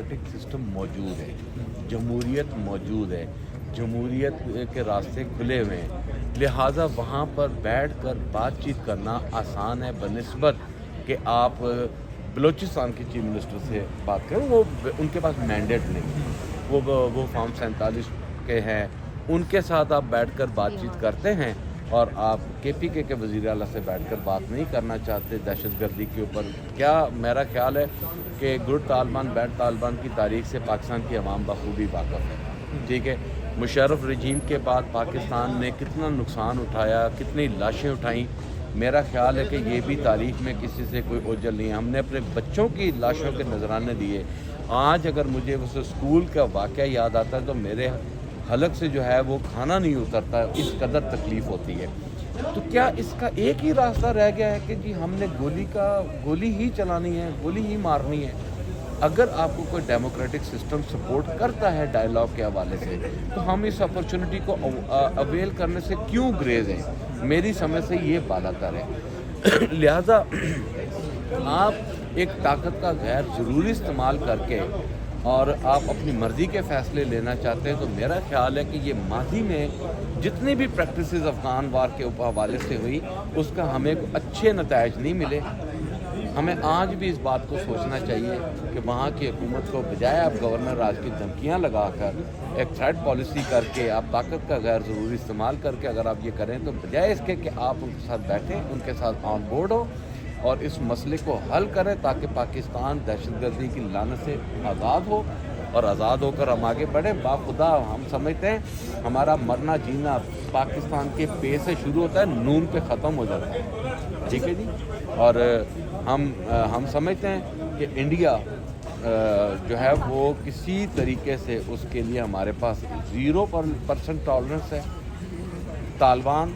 Democratic system موجود ہے, جمہوریت موجود ہے, جمہوریت کے راستے کھلے ہوئے ہیں, لہٰذا وہاں پر بیٹھ کر بات چیت کرنا آسان ہے بنسبت کہ آپ بلوچستان کے چیف منسٹر سے بات کریں. وہ ان کے پاس مینڈیٹ نہیں, وہ فارم 47 کے ہیں, ان کے ساتھ آپ بیٹھ کر بات چیت کرتے ہیں, اور آپ کے پی کے وزیر اعلیٰ سے بیٹھ کر بات نہیں کرنا چاہتے دہشت گردی کے اوپر. کیا میرا خیال ہے کہ گڈ طالبان بیڈ طالبان کی تاریخ سے پاکستان کی عوام بخوبی واقف ہے, ٹھیک ہے. مشرف رجیم کے بعد پاکستان نے کتنا نقصان اٹھایا, کتنی لاشیں اٹھائیں. میرا خیال ہے کہ یہ بھی تاریخ میں کسی سے کوئی اوجل نہیں ہے. ہم نے اپنے بچوں کی لاشوں کے نذرانے دیے. آج اگر مجھے اس اسکول کا واقعہ یاد آتا ہے تو میرے حلق سے جو ہے وہ کھانا نہیں اترتا, اس قدر تکلیف ہوتی ہے. تو کیا اس کا ایک ہی راستہ رہ گیا ہے کہ جی ہم نے گولی ہی چلانی ہے, گولی ہی مارنی ہے؟ اگر آپ کو کوئی ڈیموکریٹک سسٹم سپورٹ کرتا ہے ڈائیلاگ کے حوالے سے, تو ہم اس اپرچونٹی کو اویل کرنے سے کیوں گریز ہیں؟ میری سمجھ سے یہ بالا تر ہے. لہذا آپ ایک طاقت کا غیر ضروری استعمال کر کے اور آپ اپنی مرضی کے فیصلے لینا چاہتے ہیں, تو میرا خیال ہے کہ یہ ماضی میں جتنی بھی پریکٹسز افغان وار کے حوالے سے ہوئی اس کا ہمیں اچھے نتائج نہیں ملے. ہمیں آج بھی اس بات کو سوچنا چاہیے کہ وہاں کی حکومت کو بجائے آپ گورنر راج کی دھمکیاں لگا کر ایک تھریٹ پالیسی کر کے, آپ طاقت کا غیر ضروری استعمال کر کے اگر آپ یہ کریں, تو بجائے اس کے کہ آپ ان کے ساتھ بیٹھیں, ان کے ساتھ آن بورڈ ہو اور اس مسئلے کو حل کریں تاکہ پاکستان دہشت گردی کی لعنت سے آزاد ہو, اور آزاد ہو کر ہم آگے بڑھیں. باخدا ہم سمجھتے ہیں ہمارا مرنا جینا پاکستان کے پے سے شروع ہوتا ہے, نون پہ ختم ہو جاتا ہے, ٹھیک ہے جی. اور ہم سمجھتے ہیں کہ انڈیا جو ہے وہ کسی طریقے سے اس کے لیے ہمارے پاس 0% ٹالرنس ہے. طالبان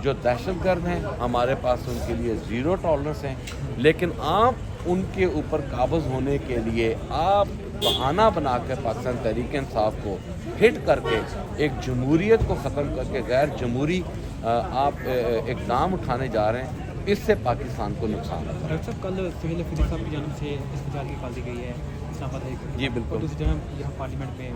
جو دہشت گرد ہیں ہمارے پاس ان کے لیے 0 ٹالرنس ہیں, لیکن آپ ان کے اوپر قابض ہونے کے لیے آپ بہانہ بنا کر پاکستان تحریک انصاف کو ہٹ کر کے ایک جمہوریت کو ختم کر کے غیر جمہوری آپ اقدام اٹھانے جا رہے ہیں. اس سے پاکستان کو نقصان ہے. ڈاکٹر صاحب, کل سہیل حفیظی صاحب کی جانب سے استقبال کی ہے اسلام آباد, جی بالکل, دوسری جگہ یہاں پارلیمنٹ میں